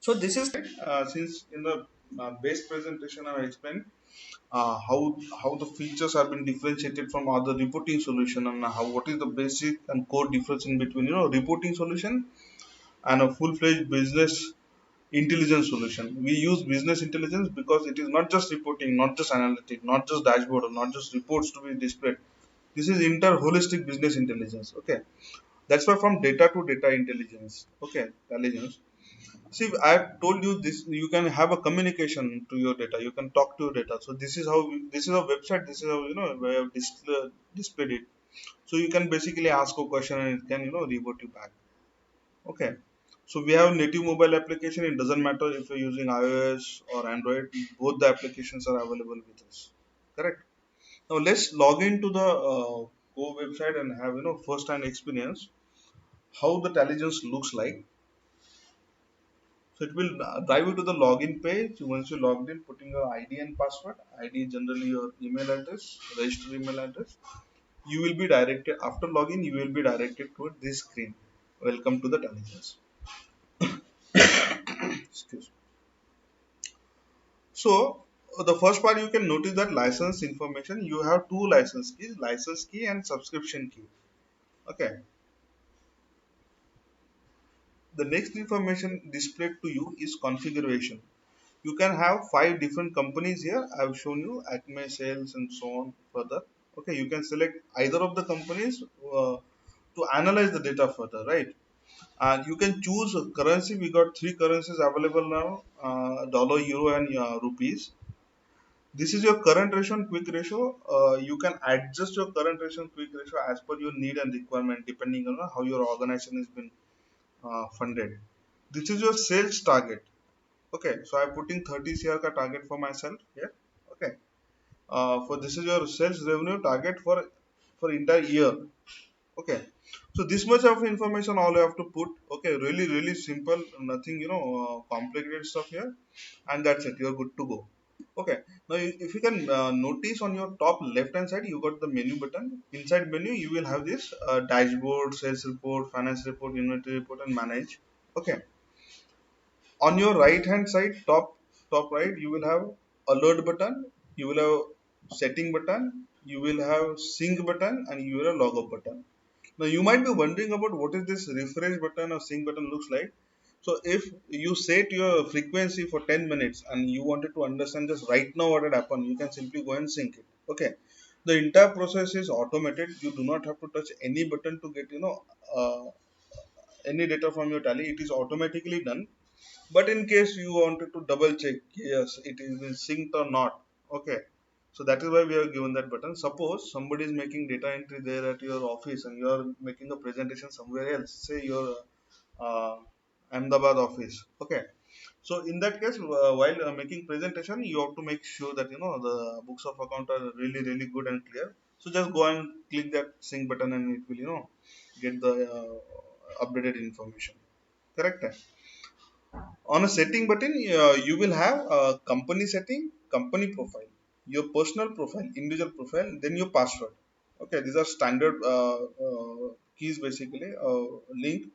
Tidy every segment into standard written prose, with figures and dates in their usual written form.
So this is since in the base presentation I explained how the features have been differentiated from other reporting solution, and how what is the basic and core difference in between reporting solution and a full-fledged business intelligence solution. We use business intelligence because it is not just reporting, not just analytic, not just dashboard, or not just reports to be displayed. This is inter holistic business intelligence. Okay, that's why from data to data intelligence. Okay, intelligence. See, I've told you this. You can have a communication to your data. You can talk to your data. So this is how this is a website. This is how we have displayed it. So you can basically ask a question and it can revert you back. Okay. So we have native mobile application. It doesn't matter if you're using iOS or Android. Both the applications are available with us. Correct. Now let's log into the Go website and have first-hand experience how the intelligence looks like. So it will drive you to the login page. Once you logged in, putting your ID and password. ID is generally your email address, registered email address. You will be directed after login. You will be directed to this screen. Welcome to the intelligence. Excuse me. So the first part you can notice that license information. You have two license key and subscription key. Okay. The next information displayed to you is configuration. You can have five different companies here. I've shown you Acme Sales and so on further. Okay, you can select either of the companies to analyze the data further, right? And you can choose a currency. We got three currencies available now: dollar, euro, and rupees. This is your current ratio and quick ratio. You can adjust your current ratio and quick ratio as per your need and requirement, depending on how your organization has been funded. This is your sales target. Okay, so I'm putting 30 CR ka target for myself here. Okay, for this is your sales revenue target for entire year. Okay, so this much of information all you have to put. Okay, really simple, nothing complicated stuff here, and that's it. You're good to go. Okay, now if you can notice on your top left hand side, you got the menu button. Inside menu, you will have this dashboard, sales report, finance report, inventory report, and manage. Okay, on your right hand side, top right, you will have alert button, you will have setting button, you will have sync button, and you will have logout button. Now you might be wondering about what is this refresh button or sync button looks like. So if you set your frequency for 10 minutes and you wanted to understand just right now what had happened, you can simply go and sync it. Okay, the entire process is automated. You do not have to touch any button to get uh, any data from your tally. It is automatically done. But in case you wanted to double check, yes, it is been synced or not. Okay, so that is why we have given that button. Suppose somebody is making data entry there at your office and you are making a presentation somewhere else, say your uh, Ahmedabad office. Okay, so in that case, while making presentation, you have to make sure that the books of account are really good and clear. So just go and click that sync button and it will get the updated information. Correct. On a setting button, you will have a company setting, company profile, your personal profile, individual profile, then your password. Okay, these are standard keys basically. Link.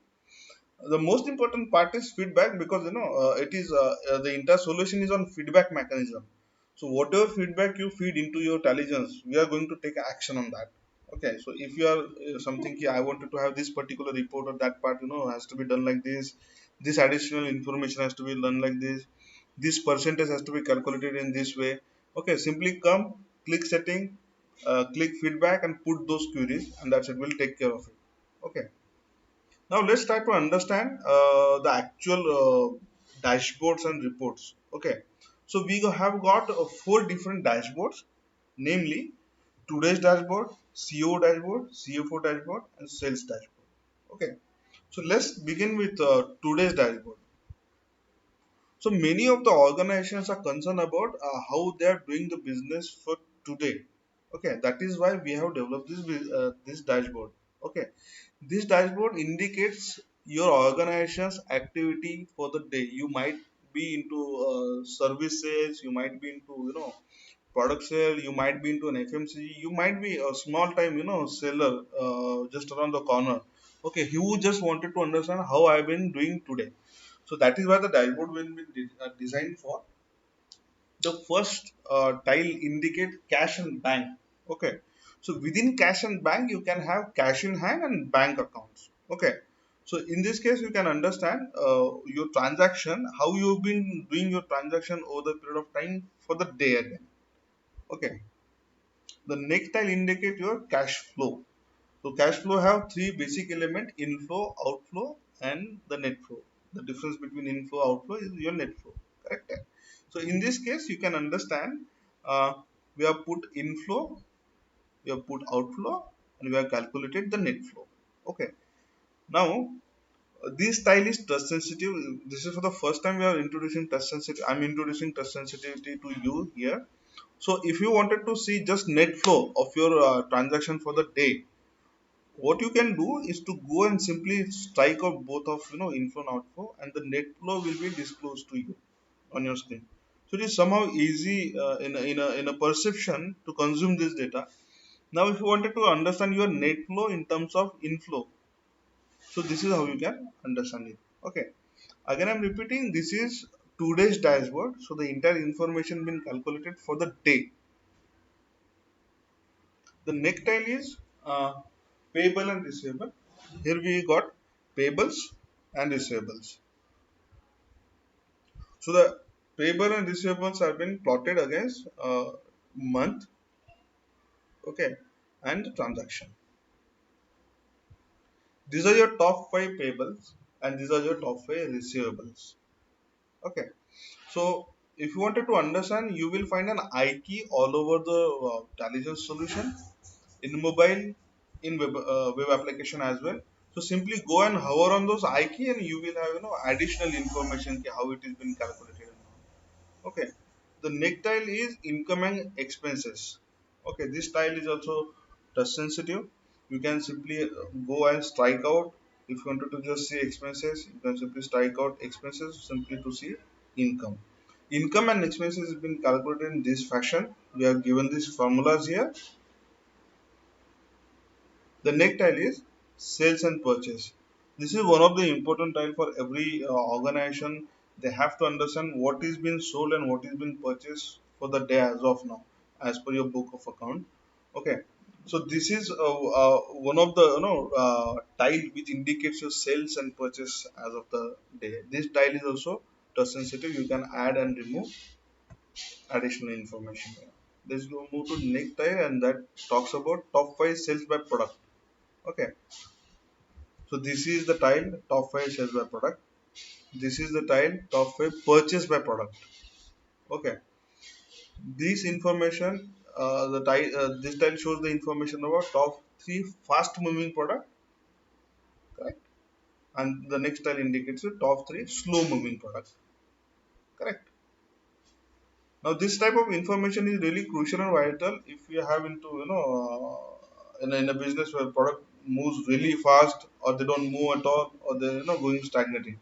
The most important part is feedback, because it is the entire solution is on feedback mechanism. So whatever feedback you feed into your intelligence, we are going to take action on that. Okay, so if you are something here, I wanted to have this particular report or that part has to be done like this additional information has to be done like this percentage has to be calculated in this way. Okay, simply come, click setting, click feedback, and put those queries, and that's it, will take care of it. Okay, now let's try to understand the actual dashboards and reports. Okay, so we have got four different dashboards, namely today's dashboard, CO dashboard, CFO dashboard, and sales dashboard. Okay, so let's begin with today's dashboard. So many of the organizations are concerned about how they are doing the business for today. Okay, that is why we have developed this dashboard. Okay, this dashboard indicates your organization's activity for the day. You might be into services, you might be into product sale, you might be into an FMCG, you might be a small time seller just around the corner. Okay, you just wanted to understand how I've been doing today. So that is why the dashboard will be designed for. The first tile indicate cash and bank. Okay, so within cash and bank you can have cash in hand and bank accounts. Okay, so in this case you can understand your transaction, how you've been doing your transaction over the period of time for the day again. Okay, the next tile indicate your cash flow. So cash flow have three basic element: inflow, outflow, and the net flow. The difference between inflow outflow is your net flow. Correct? So in this case, you can understand uh, we have put inflow, we have put outflow, and we have calculated the net flow. Okay. Now this style is touch sensitive. This is for the first time we are introducing touch sensitive. I'm introducing touch sensitivity to you here. So if you wanted to see just net flow of your transaction for the day, what you can do is to go and simply strike out both of inflow and outflow, and the net flow will be disclosed to you on your screen. So it is somehow easy in a perception to consume this data. Now if you wanted to understand your net flow in terms of inflow, so this is how you can understand it. Okay, again I'm repeating, this is today's dashboard, so the entire information been calculated for the day. The next tile is payable and receivable. Here we got payables and receivables. So the payable and receivables have been plotted against month, okay, and transaction. These are your top five payables and these are your top five receivables. Okay. So if you wanted to understand, you will find an I key all over the Intelligence solution, in mobile, in web application as well. So simply go and hover on those I key and you will have additional information how it has been calculated. Okay, the next tile is income and expenses. Okay, this tile is also touch sensitive. You can simply go and strike out. If you wanted to just see expenses, you can simply strike out expenses simply to see income. Income and expenses has been calculated in this fashion. We have given these formulas here. The next tile is sales and purchase. This is one of the important tile for every organization. They have to understand what is being sold and what is being purchased for the day as of now, as per your book of account. Okay, so this is one of the tile which indicates your sales and purchase as of the day. This tile is also touch sensitive. You can add and remove additional information. Let's go move to next tile, and that talks about top five sales by product. Okay, so this is the tile top 5 sales by product. This is the tile top 5 purchase by product. Okay, this information, this tile shows the information about top 3 fast moving product, correct? And the next tile indicates the top 3 slow moving product, correct? Now this type of information is really crucial and vital if you have into in a business where product moves really fast or they don't move at all or they're going stagnating.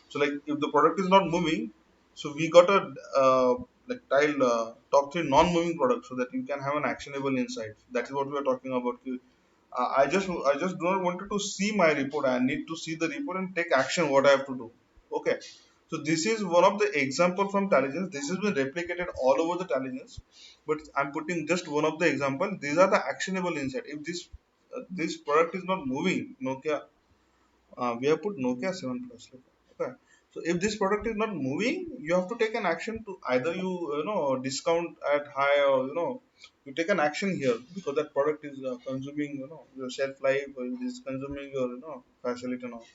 So like if the product is not moving, so we got a like tile top three non-moving products so that you can have an actionable insight. That is what we are talking about. I just do not wanted to see my report. I need to see the report and take action. What I have to do. Okay. So this is one of the example from Intelligence. This has been replicated all over the Intelligence, but I'm putting just one of the example. These are the actionable insight. If this product is not moving, Nokia, we have put Nokia 7 Plus. Okay. So if this product is not moving, you have to take an action to either discount at high, or you take an action here because that product is consuming your shelf life, or it is consuming your facility and all.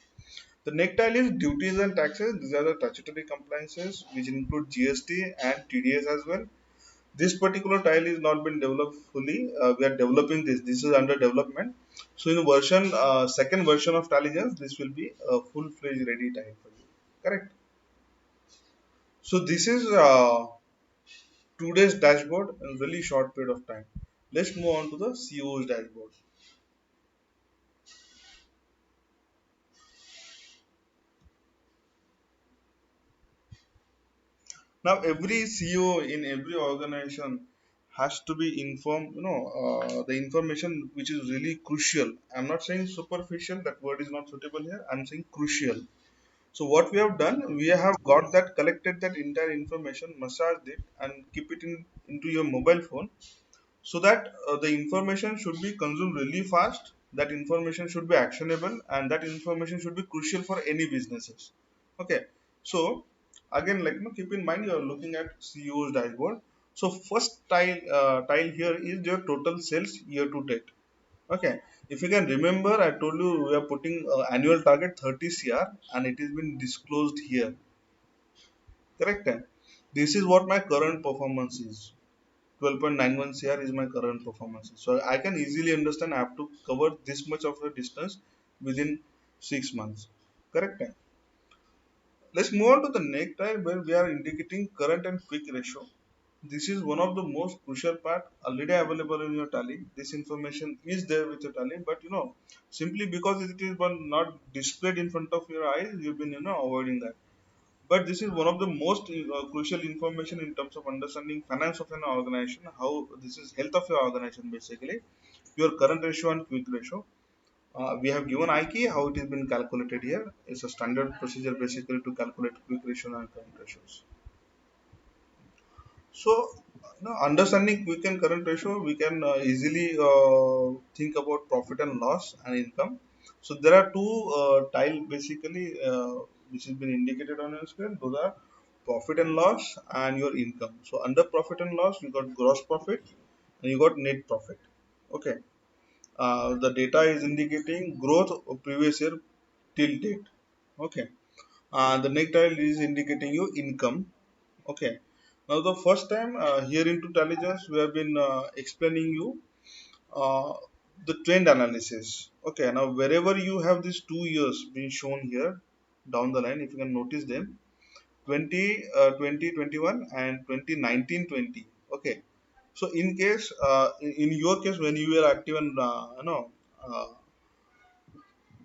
The next tile is duties and taxes. These are the statutory compliances which include GST and TDS as well. This particular tile is not been developed fully. We are developing this. This is under development. So in the version second version of Intelligence, this will be a full-fledged ready tile for you. Correct. So this is today's dashboard in a really short period of time. Let's move on to the CEO's dashboard. Now every CEO in every organization has to be informed. The information which is really crucial. I'm not saying superficial. That word is not suitable here. I'm saying crucial. So what we have done, we have got that, collected that entire information, massaged it, and keep it into your mobile phone, so that the information should be consumed really fast. That information should be actionable, and that information should be crucial for any businesses. Okay, so again, like, keep in mind, you are looking at CEO's dashboard. So first tile here is your total sales year to date. Okay, if you can remember, I told you we are putting annual target 30 CR, and it has been disclosed here. Correct? This is what my current performance is. 12.91 CR is my current performance. So I can easily understand I have to cover this much of a distance within 6 months. Correct? Let's move on to the next tile where we are indicating current and quick ratio. This is one of the most crucial part, already available in your tally. This information is there with your tally, but simply because it is not displayed in front of your eyes, you've been avoiding that. But this is one of the most crucial information in terms of understanding finance of an organization. How this is health of your organization, basically your current ratio and quick ratio. We have given IK how it has been calculated here. It's a standard procedure basically to calculate quick ratio and current ratios. So, understanding quick and current ratio, we can easily think about profit and loss and income. So there are two tile basically which has been indicated on your screen. Those are profit and loss and your income. So under profit and loss, you got gross profit and you got net profit. Okay. The data is indicating growth of previous year till date. Okay. The next tile is indicating you income. Okay. Now the first time here into Intelligence we have been explaining you uh, the trend analysis. Okay. Now wherever you have these 2 years being shown here down the line, if you can notice them, 2021 and 2019-20. Okay. So in case in your case when you were active and uh,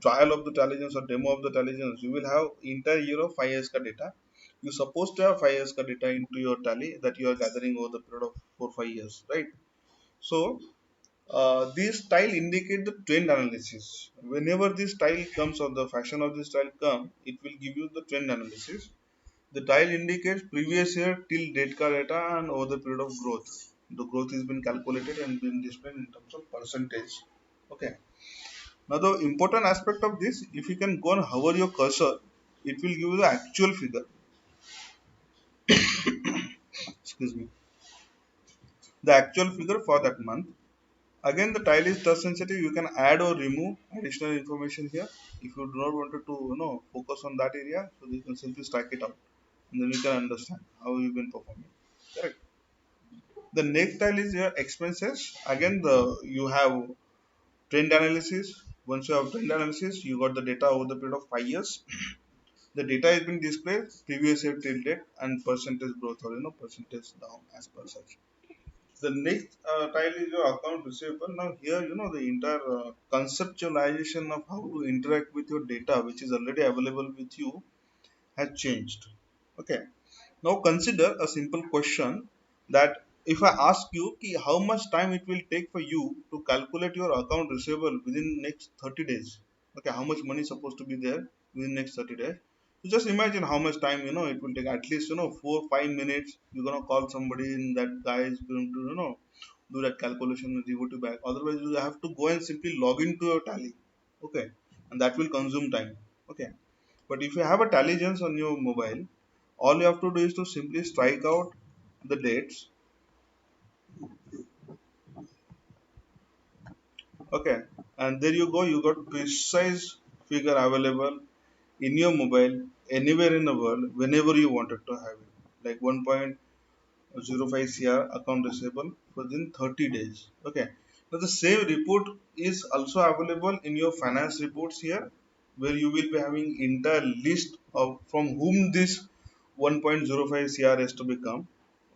trial of the intelligence or demo of the intelligence, you will have entire year of 5 years ka data. You're supposed to have 5 years ka data into your tally that you are gathering over the period of 4 5 years, right? So this style indicate the trend analysis. Whenever this style comes or the fashion of this style come, it will give you the trend analysis. The tile indicates previous year till date ka data and over the period of growth. The growth has been calculated and been displayed in terms of percentage. Okay. Now the important aspect of this, if you can go and hover your cursor, it will give you the actual figure. Excuse me. The actual figure for that month. Again, the tile is touch sensitive. You can add or remove additional information here. If you do not want to focus on that area, so you can simply strike it out, and then you can understand how you've been performing. Correct. The next tile is your expenses. Again, the you have trend analysis. Once you have trend analysis, you got the data over the period of 5 years. The data has been displayed previous year till date and percentage growth or percentage down as per such. The next tile is your account receivable. Now here the entire conceptualization of how to interact with your data which is already available with you has changed. Okay. Now consider a simple question that if I ask you how much time it will take for you to calculate your account receivable within next 30 days. Okay, how much money is supposed to be there within next 30 days. So just imagine how much time it will take. At least 4 5 minutes. You're gonna call somebody and that guy is going to do that calculation and revert you back. Otherwise you have to go and simply log into your tally. Okay, and that will consume time. Okay, but if you have a Talligence on your mobile, all you have to do is to simply strike out the dates. Okay, and there you go. You got precise figure available in your mobile anywhere in the world whenever you wanted to have it. Like 1.05 CR account receivable within 30 days. Okay. Now the same report is also available in your finance reports here, where you will be having entire list of from whom this 1.05 CR has to become.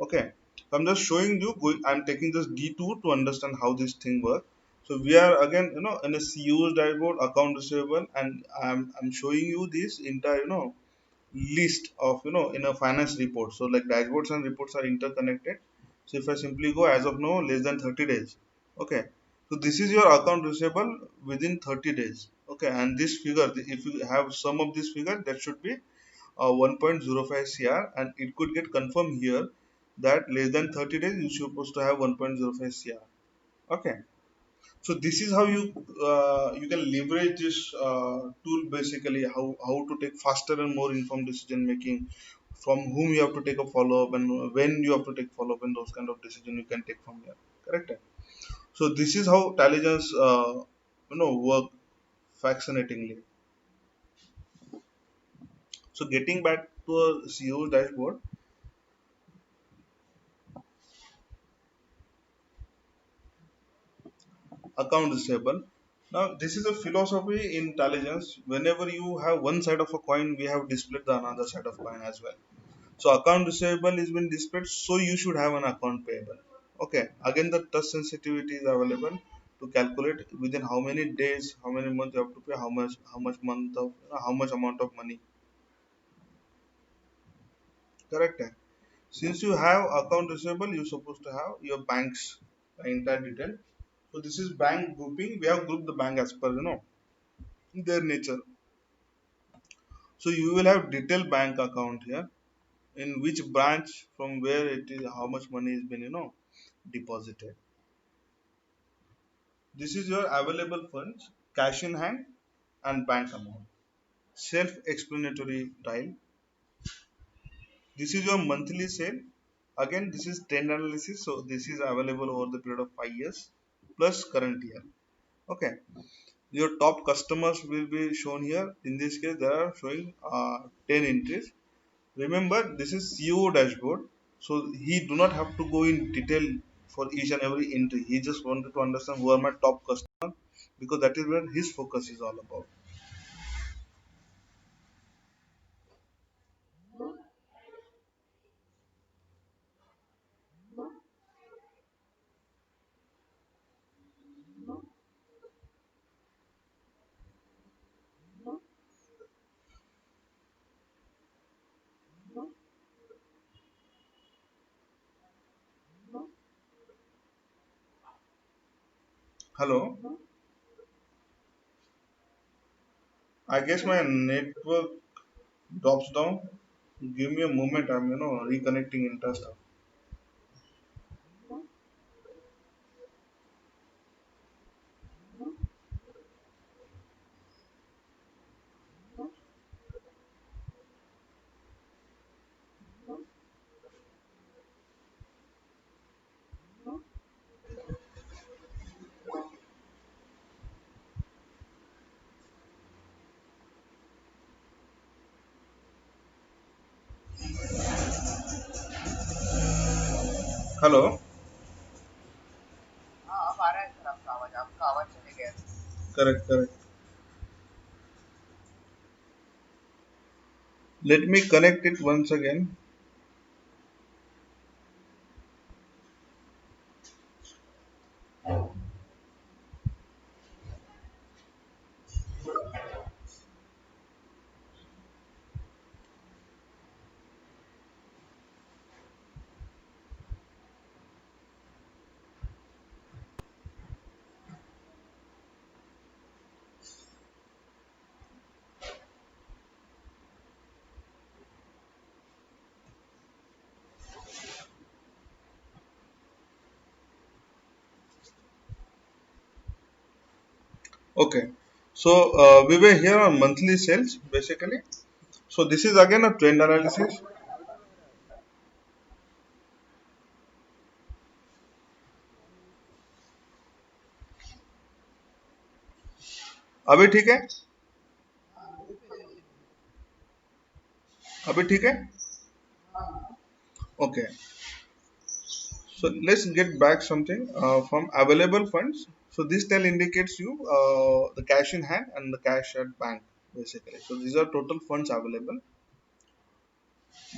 Okay. So I'm just showing you. I'm taking this detour to understand how this thing works. So we are again, in a CU's dashboard, account receivable, and I'm showing you this entire, list of in a finance report. So like dashboards and reports are interconnected. So if I simply go as of now less than 30 days. Okay. So this is your account receivable within 30 days. Okay, and this figure, if you have sum of this figure, that should be 1.05 cr, and it could get confirmed here that less than 30 days you supposed to have 1.05 cr. Okay, so this is how you can leverage this tool, basically how to take faster and more informed decision making, from whom you have to take a follow up, and when you have to take follow up, and those kind of decision you can take from here. Correct. So this is how intelligence work fascinatingly. So getting back to a CEO dashboard, account receivable. Now this is a philosophy in intelligence. Whenever you have one side of a coin, we have displayed the another side of coin as well. So account receivable is been displayed, so you should have an account payable. Okay. Again, the touch sensitivity is available to calculate within how many days, how many months you have to pay, how much month of, how much amount of money. Correct. Since you have account receivable, you're supposed to have your bank's entire detail. So this is bank grouping. We have grouped the bank as per their nature. So you will have detailed bank account here, in which branch, from where it is, how much money has been deposited. This is your available funds, cash in hand, and bank amount. Self-explanatory tile. This is your monthly sale. Again, this is trend analysis. So this is available over the period of 5 years plus current year. Okay. Your top customers will be shown here. In this case, there are showing 10 entries. Remember, this is CEO dashboard. So he do not have to go in detail for each and every entry. He just wanted to understand who are my top customers, because that is where his focus is all about. Hello, I guess my network drops down. Give me a moment. I'm reconnecting internet stuff. Hello. हाँ अब आ रहा है sir आपका आवाज, आपका आवाज चले गया था। Correct, correct. Let me connect it once again. Okay. So we were here on monthly sales basically. So this is again a trend analysis. अभी ठीक है? अभी ठीक है? Okay. So let's get back something from available funds. So this tell indicates you the cash in hand and the cash at bank basically. So these are total funds available.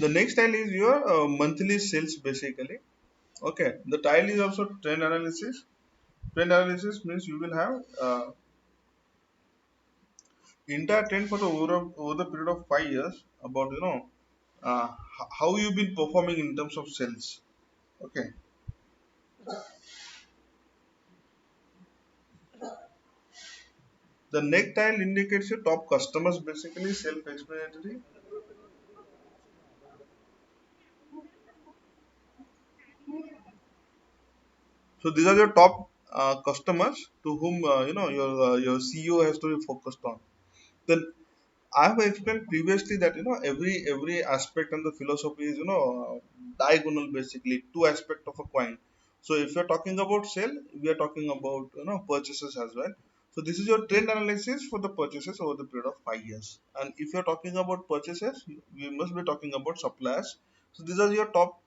The next tile is your monthly sales basically. Okay. The tile is also trend analysis. Trend analysis means you will have entire trend for the over the period of 5 years about how you've been performing in terms of sales. Okay. The next tile indicates your top customers, basically self-explanatory. So these are your top customers to whom your CEO has to be focused on. Then I have explained previously that every aspect and the philosophy is diagonal, basically two aspect of a coin. So if you're talking about sale, we are talking about purchases as well. So this is your trend analysis for the purchases over the period of 5 years. And if you're talking about purchases, we must be talking about suppliers. So these are your top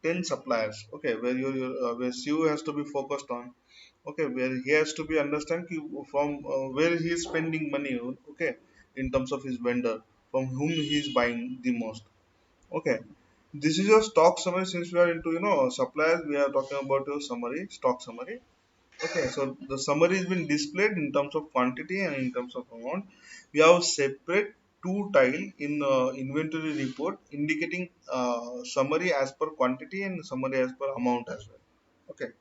10 suppliers, okay, where where CEO has to be focused on, okay, where he has to be understand from where he is spending money, okay, in terms of his vendor, from whom he is buying the most, okay. This is your stock summary. Since we are into suppliers, we are talking about your summary, stock summary. Okay, so the summary has been displayed in terms of quantity and in terms of amount. We have separate two tile in inventory report indicating summary as per quantity and summary as per amount as well. Okay,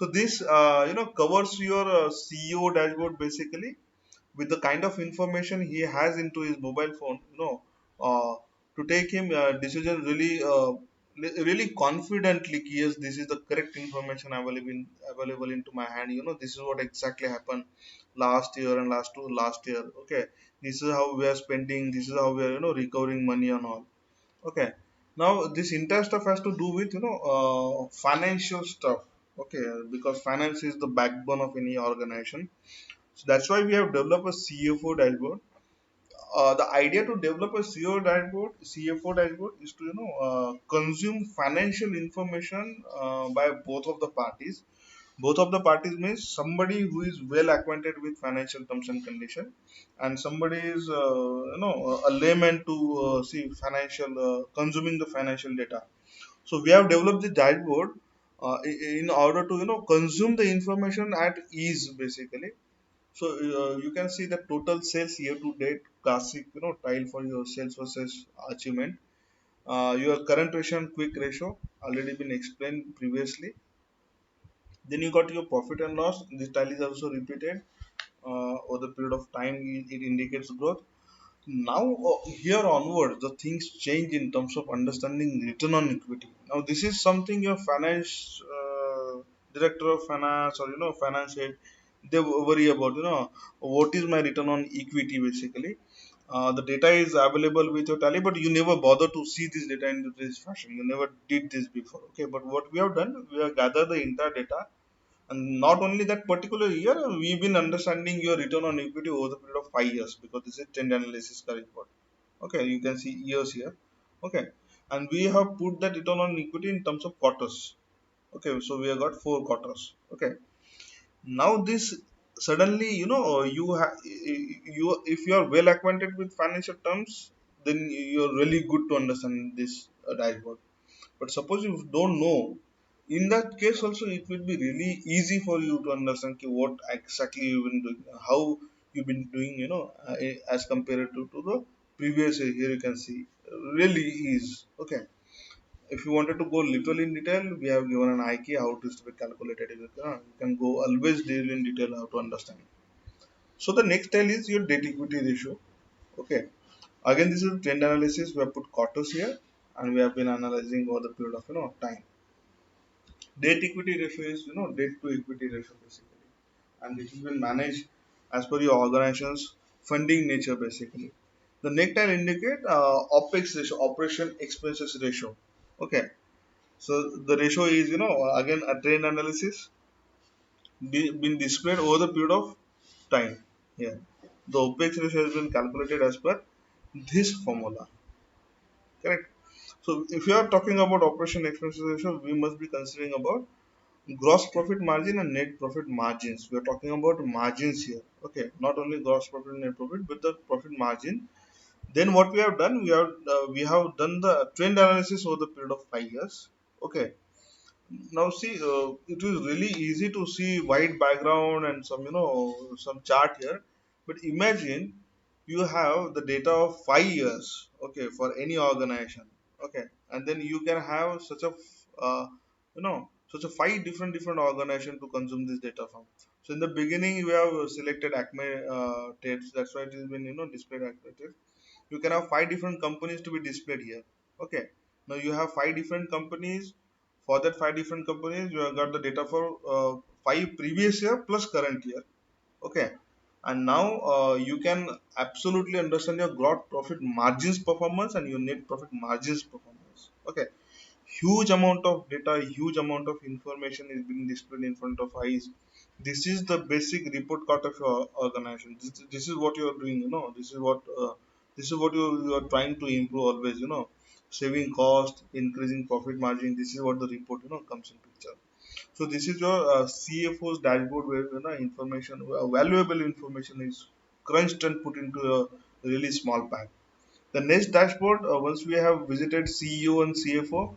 so this covers your CEO dashboard, basically, with the kind of information he has into his mobile phone, to take him decision really, really confidently. Yes, this is the correct information available into my hand. This is what exactly happened last year and last year. Okay, this is how we are spending. This is how we are recovering money and all. Okay, now this entire stuff has to do with financial stuff. Okay, because finance is the backbone of any organization, so that's why we have developed a CFO dashboard. The idea to develop a CFO dashboard is to consume financial information by both of the parties. Both of the parties means somebody who is well acquainted with financial terms and condition, and somebody is a layman to see financial consuming the financial data. So we have developed the dashboard in order to consume the information at ease, basically. So you can see the total sales year to date, classic tile for your sales versus achievement. Your current ratio and quick ratio already been explained previously. Then you got your profit and loss. This tile is also repeated over the period of time. It indicates growth. Now here onward, the things change in terms of understanding return on equity. Now this is something your finance director of finance, or finance head, they worry about. What is my return on equity, basically. The data is available with your tally, but you never bother to see this data in this fashion. You never did this before. Okay, but what we have done, we have gathered the entire data, and not only that particular year, we've been understanding your return on equity over the period of 5 years, because this is trend analysis report. Okay, you can see years here. Okay, and we have put that return on equity in terms of quarters. Okay, so we have got 4 quarters. Okay, now this suddenly, you if you are well acquainted with financial terms, then you're really good to understand this dashboard. But suppose you don't know, in that case also it will be really easy for you to understand what exactly you've been doing, how you've been doing, as compared to the previous year. Here you can see really is okay. If you wanted to go little in detail, we have given an IK how it is to be calculated. You can go always deal in detail how to understand. So the next tile is your debt equity ratio. Okay. Again, this is trend analysis. We have put quarters here, and we have been analyzing over the period of time. Debt equity ratio is debt to equity ratio, basically, and it has been managed as per your organization's funding nature, basically. The next tile indicate OPEX ratio, operation expenses ratio. Okay, so the ratio is again a trend analysis been displayed over the period of time. Here, the OPEX ratio has been calculated as per this formula. Correct. So if you are talking about operation expenses ratio, we must be considering about gross profit margin and net profit margins. We are talking about margins here. Okay, not only gross profit and net profit, but the profit margin. Then what we have done, we have done the trend analysis over the period of 5 years. Okay, now see, it is really easy to see white background and some some chart here, but imagine you have the data of 5 years, okay, for any organization. Okay, and then you can have such a uh, So it's a five different organization to consume this data from. So in the beginning we have selected Acme tapes. That's why it has been displayed Acme tapes. You can have five different companies to be displayed here. Okay. Now you have five different companies. For that five different companies, you have got the data for five previous year plus current year. Okay. And now you can absolutely understand your gross profit margins performance and your net profit margins performance. Okay. Huge amount of data, huge amount of information is being displayed in front of eyes. This is the basic report card of your organization. This is what you are doing, this is what you are trying to improve always, saving cost, increasing profit margin. This is what the report comes in picture. So this is your CFO's dashboard where information, valuable information is crunched and put into a really small pack. The next dashboard, once we have visited CEO and CFO,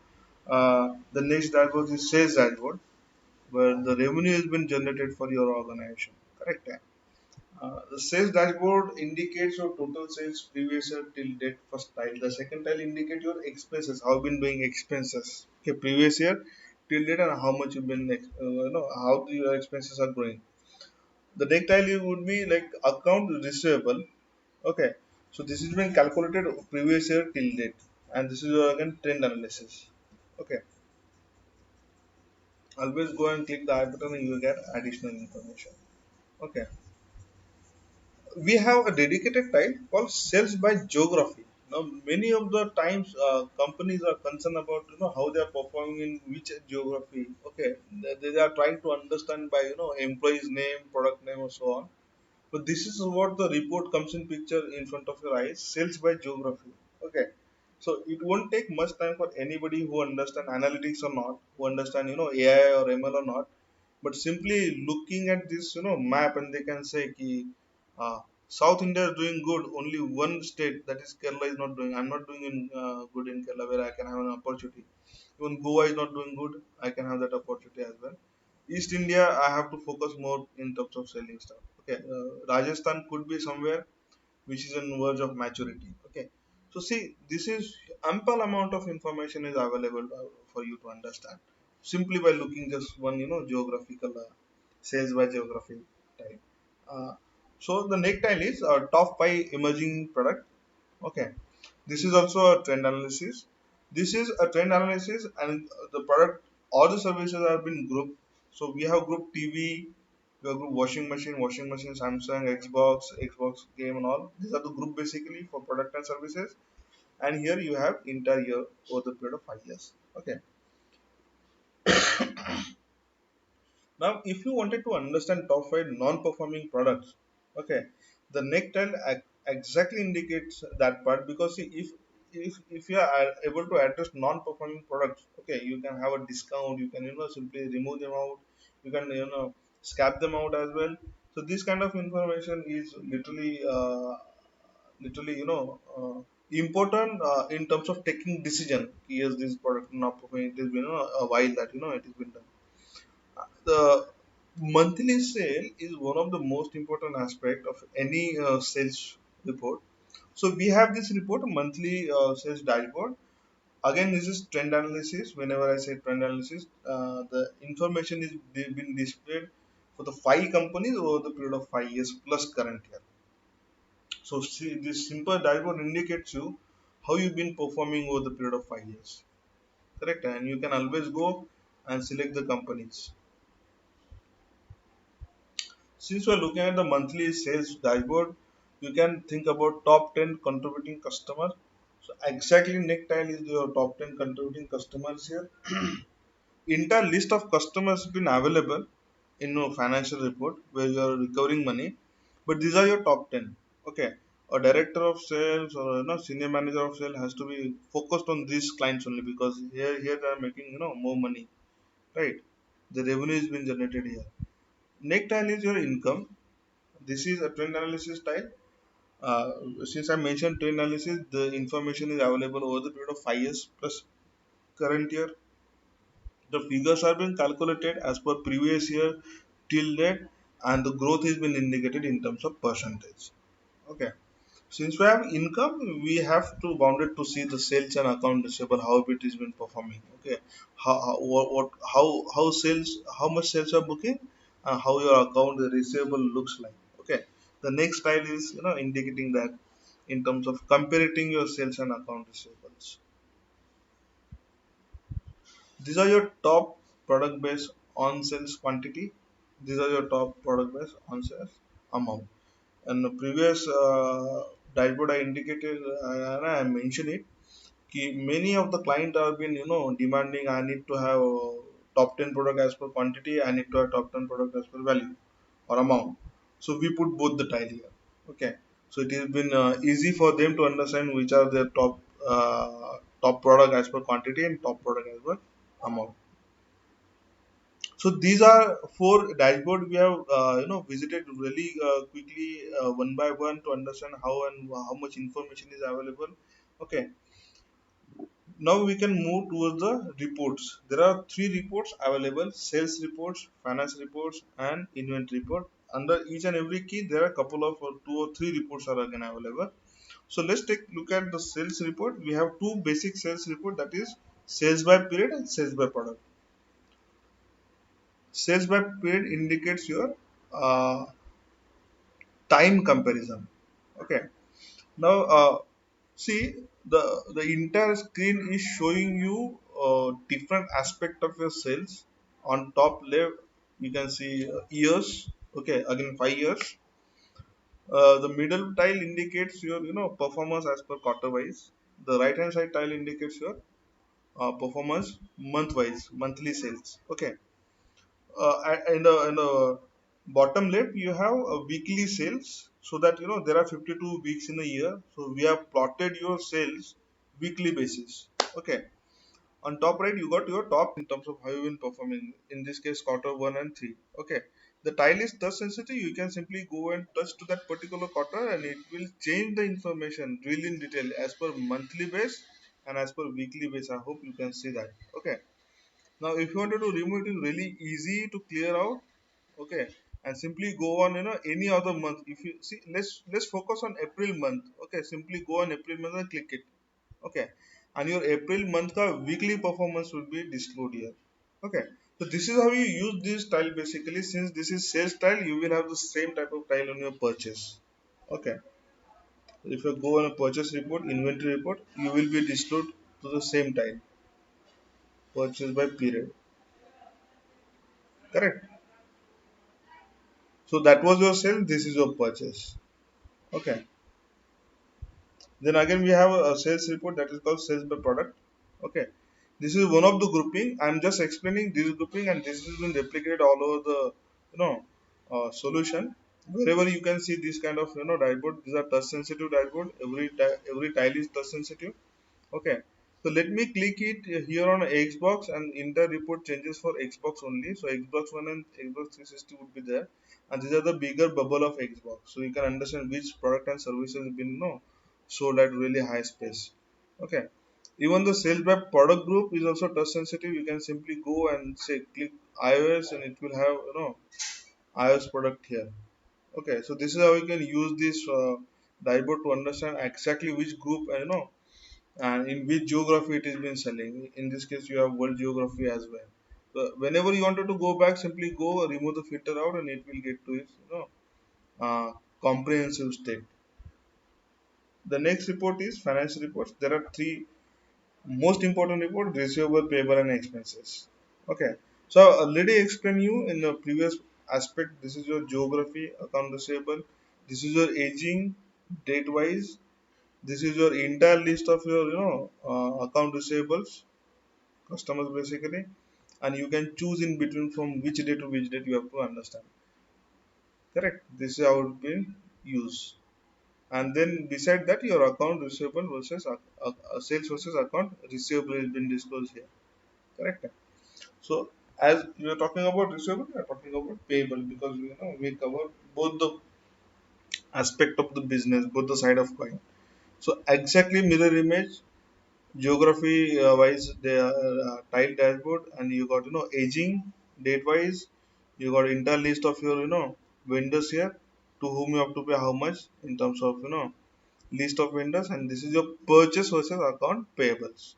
the next dashboard is sales dashboard, where the revenue has been generated for your organization. Correct? The sales dashboard indicates your total sales previous year till date first tile. The second tile indicate your expenses, how you've been doing expenses. Okay, previous year till date and how much you've been, how your expenses are growing. The next tile would be like account receivable. Okay, so this has been calculated previous year till date, and this is your again trend analysis. Okay, always go and click the I button and you will get additional information. Okay, we have a dedicated type called sales by geography. Now, many of the times companies are concerned about how they are performing in which geography. Okay, they are trying to understand by employees name, product name, or so on. But this is what the report comes in picture in front of your eyes, sales by geography. Okay. So it won't take much time for anybody who understand analytics or not, who understand, AI or ML or not, but simply looking at this, map and they can say ki, South India is doing good, only one state that is Kerala is not doing. I'm not doing good in Kerala where I can have an opportunity. Even Goa is not doing good, I can have that opportunity as well. East India, I have to focus more in terms of selling stuff. Okay, Rajasthan could be somewhere which is on verge of maturity. Okay, so see, this is ample amount of information is available for you to understand simply by looking just one, geographical sales by geography type. Uh, so the next tile is top five emerging product. Okay, this is also a trend analysis. This is a trend analysis, and the product, all the services have been grouped. So we have group TV, we have group washing machine, Samsung, Xbox game, and all. These are the group basically for product and services. And here you have entire year over the period of 5 years. Okay. Now, if you wanted to understand top five non-performing products, okay, the next tile exactly indicates that part because see, if you are able to address non-performing products, okay, you can have a discount, you can simply remove them out, you can scrap them out as well. So this kind of information is literally important in terms of taking decision. Yes, this product not performing. It has been a while that it has been done. The monthly sale is one of the most important aspect of any sales report. So we have this report, monthly sales dashboard. Again, this is trend analysis. Whenever I say trend analysis, the information is been displayed for the five companies over the period of 5 years plus current year. So see, this simple dashboard indicates you how you've been performing over the period of 5 years. Correct, and you can always go and select the companies. Since we're looking at the monthly sales dashboard, you can think about top 10 contributing customers. So exactly next tile is your top 10 contributing customers here. Entire list of customers has been available in your financial report where you are recovering money, but these are your top 10. Okay, a director of sales or senior manager of sales has to be focused on these clients only because here they are making more money, right? The revenue is being generated here. Next tile is your income. This is a trend analysis type. Since I mentioned trend analysis, the information is available over the period of 5 years plus current year. The figures are being calculated as per previous year till date, and the growth has been indicated in terms of percentage. Okay. Since we have income, we have to bound it to see the sales and account receivable, how it has been performing. Okay, how sales, how much sales are booking, and how your account receivable looks like. Okay, the next style is indicating that in terms of comparing your sales and account receivables. These are your top product based on sales quantity. These are your top product based on sales amount. And the previous dashboard I indicated, and I mentioned it. Many of the client have been demanding, I need to have top 10 product as per quantity, I need to have top 10 product as per value or amount. So we put both the tile here. Okay, so it has been easy for them to understand which are their top product as per quantity and top product as per amount. So these are four dashboard we have visited really quickly, one by one, to understand how and how much information is available. Okay, now we can move towards the reports. There are three reports available: sales reports, finance reports, and inventory report. Under each and every key, there are a couple of two or three reports are again available. So let's take look at the sales report. We have two basic sales report, that is sales by period and sales by product. Sales by period indicates your uh, time comparison. Okay. Now see, the entire screen is showing you different aspect of your sales. On top left you can see years. Okay, again 5 years. The middle tile indicates your performance as per quarter wise. The right hand side tile indicates your performance month wise, monthly sales. Okay, and bottom left you have a weekly sales, so that there are 52 weeks in a year, so we have plotted your sales weekly basis. Okay, on top right you got your top in terms of how you've been performing, in this case quarter 1 and 3. Okay, the tile is touch sensitive, you can simply go and touch to that particular quarter and it will change the information really in detail as per monthly base and as per weekly base. I hope you can see that. Okay, now if you wanted to remove it, is really easy to clear out. Okay, and simply go on any other month. If you see, let's focus on April month. Okay, simply go on April month and click it. Okay, and your April month ka weekly performance will be displayed here. Okay, so this is how you use this tile basically. Since this is sales tile, you will have the same type of tile on your purchase. Okay, if you go on a purchase report, inventory report, you will be displayed to the same tile, purchase by period. Correct. So that was your sale, this is your purchase. Okay. Then again we have a sales report, that is called sales by product. Okay. This is one of the grouping. I'm just explaining this grouping, and this has been replicated all over the solution. Wherever you can see this kind of dashboard, these are touch sensitive dashboard. Every tile is touch sensitive. Okay, so let me click it here on Xbox, and inter report changes for Xbox only. So Xbox One and Xbox 360 would be there, and these are the bigger bubble of Xbox. So you can understand which product and services have been sold at really high space. Okay, even the sales by product group is also touch sensitive. You can simply go and say click iOS, and it will have iOS product here. Okay, so this is how you can use this dashboard to understand exactly which group and in which geography it is been selling. In this case, you have world geography as well. So whenever you wanted to go back, simply go remove the filter out, and it will get to its comprehensive state. The next report is financial reports. There are three most important reports: receivable, payable, and expenses. Okay, so let me explain you in the previous aspect. This is your geography, account receivable. This is your aging, date wise. This is your entire list of your account receivables, customers basically, and you can choose in between from which date to which date you have to understand. Correct, this is how it been used. And then beside that, your account receivable versus sales versus account receivable has been disclosed here. Correct. So as we are talking about receivable, we are talking about payable, because we cover both the aspect of the business, both the side of coin. So exactly mirror image, geography wise, the tile dashboard, and you got aging, date wise, you got entire list of your vendors here, to whom you have to pay how much in terms of list of vendors, and this is your purchase versus account payables.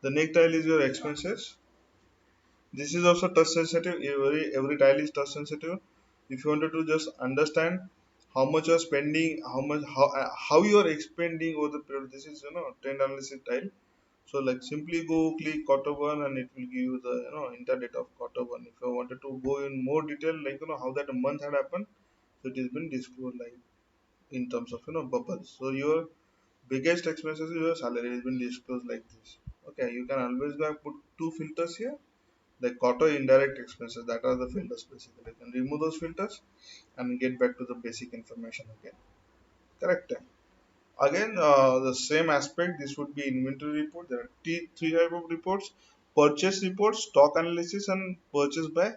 The next tile is your expenses. This is also touch sensitive. Every tile is touch sensitive. If you wanted to just understand how much you're spending, how you are expending over the period, this is trend analysis tile. So like simply go click quarter one and it will give you the entire data of quarter one. If you wanted to go in more detail, like how that month had happened, so it has been disclosed like in terms of bubbles. So your biggest expenses is your salary has been disclosed like this. Okay, you can always go and put two filters here, like auto indirect expenses. That are the filters basically. You can remove those filters and get back to the basic information again. Correct. Again, the same aspect. This would be inventory report. There are three type of reports: purchase report, stock analysis, and purchase by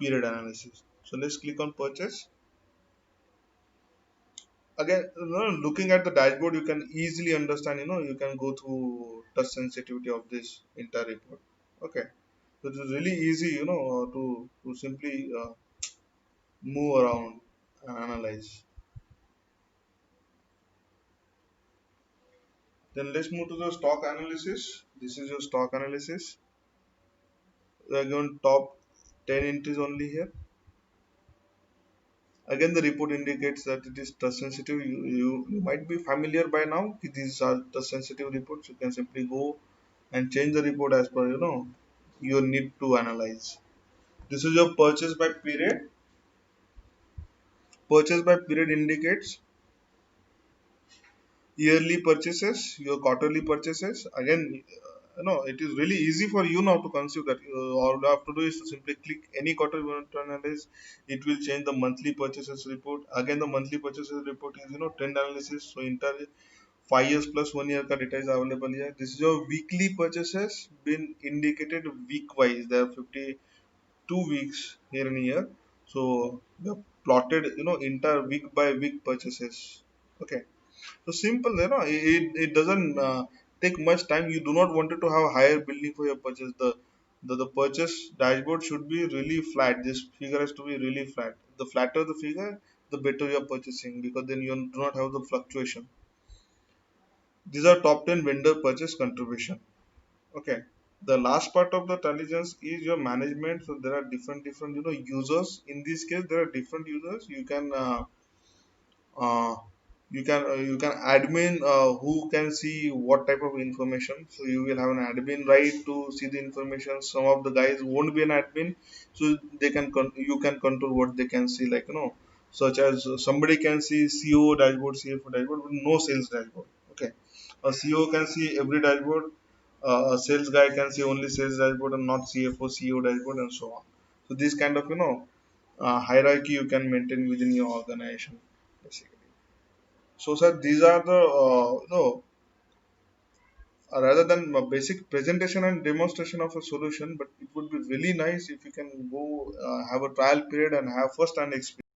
period analysis. So let's click on purchase. Again, looking at the dashboard, you can easily understand. You can go through touch sensitivity of this entire report. Okay, so it is really easy. To simply move around and analyze. Then let's move to the stock analysis. This is your stock analysis. We are given top 10 entries only here. Again, the report indicates that it is touch sensitive. You might be familiar by now. These are touch sensitive reports. You can simply go and change the report as per your need to analyze. This is your purchase by period. Purchase by period indicates yearly purchases, your quarterly purchases. Again, it is really easy for you now to conceive that. All you have to do is to simply click any quarter you want to analyze. It will change the monthly purchases report. Again, the monthly purchases report is trend analysis. So entire 5 years plus 1 year ka data is available here. This is your weekly purchases been indicated week wise. There are 52 weeks here and here. So we have plotted entire week by week purchases. Okay. So simple, it doesn't take much time. You do not want to have higher billing for your purchase. The purchase dashboard should be really flat. This figure has to be really flat. The flatter the figure, the better you are purchasing, because then you do not have the fluctuation. These are top 10 vendor purchase contribution. Okay. The last part of the intelligence is your management. So there are different users. In this case, there are different users. Uh, you can admin who can see what type of information. So you will have an admin right to see the information. Some of the guys won't be an admin, so you can control what they can see, like such as somebody can see CO dashboard, CFO dashboard, but no sales dashboard. Okay, a CEO can see every dashboard. A sales guy can see only sales dashboard and not CFO, CEO dashboard, and so on. So this kind of hierarchy you can maintain within your organization basically. So, sir, these are the rather than a basic presentation and demonstration of a solution, but it would be really nice if you can go have a trial period and have first-hand experience.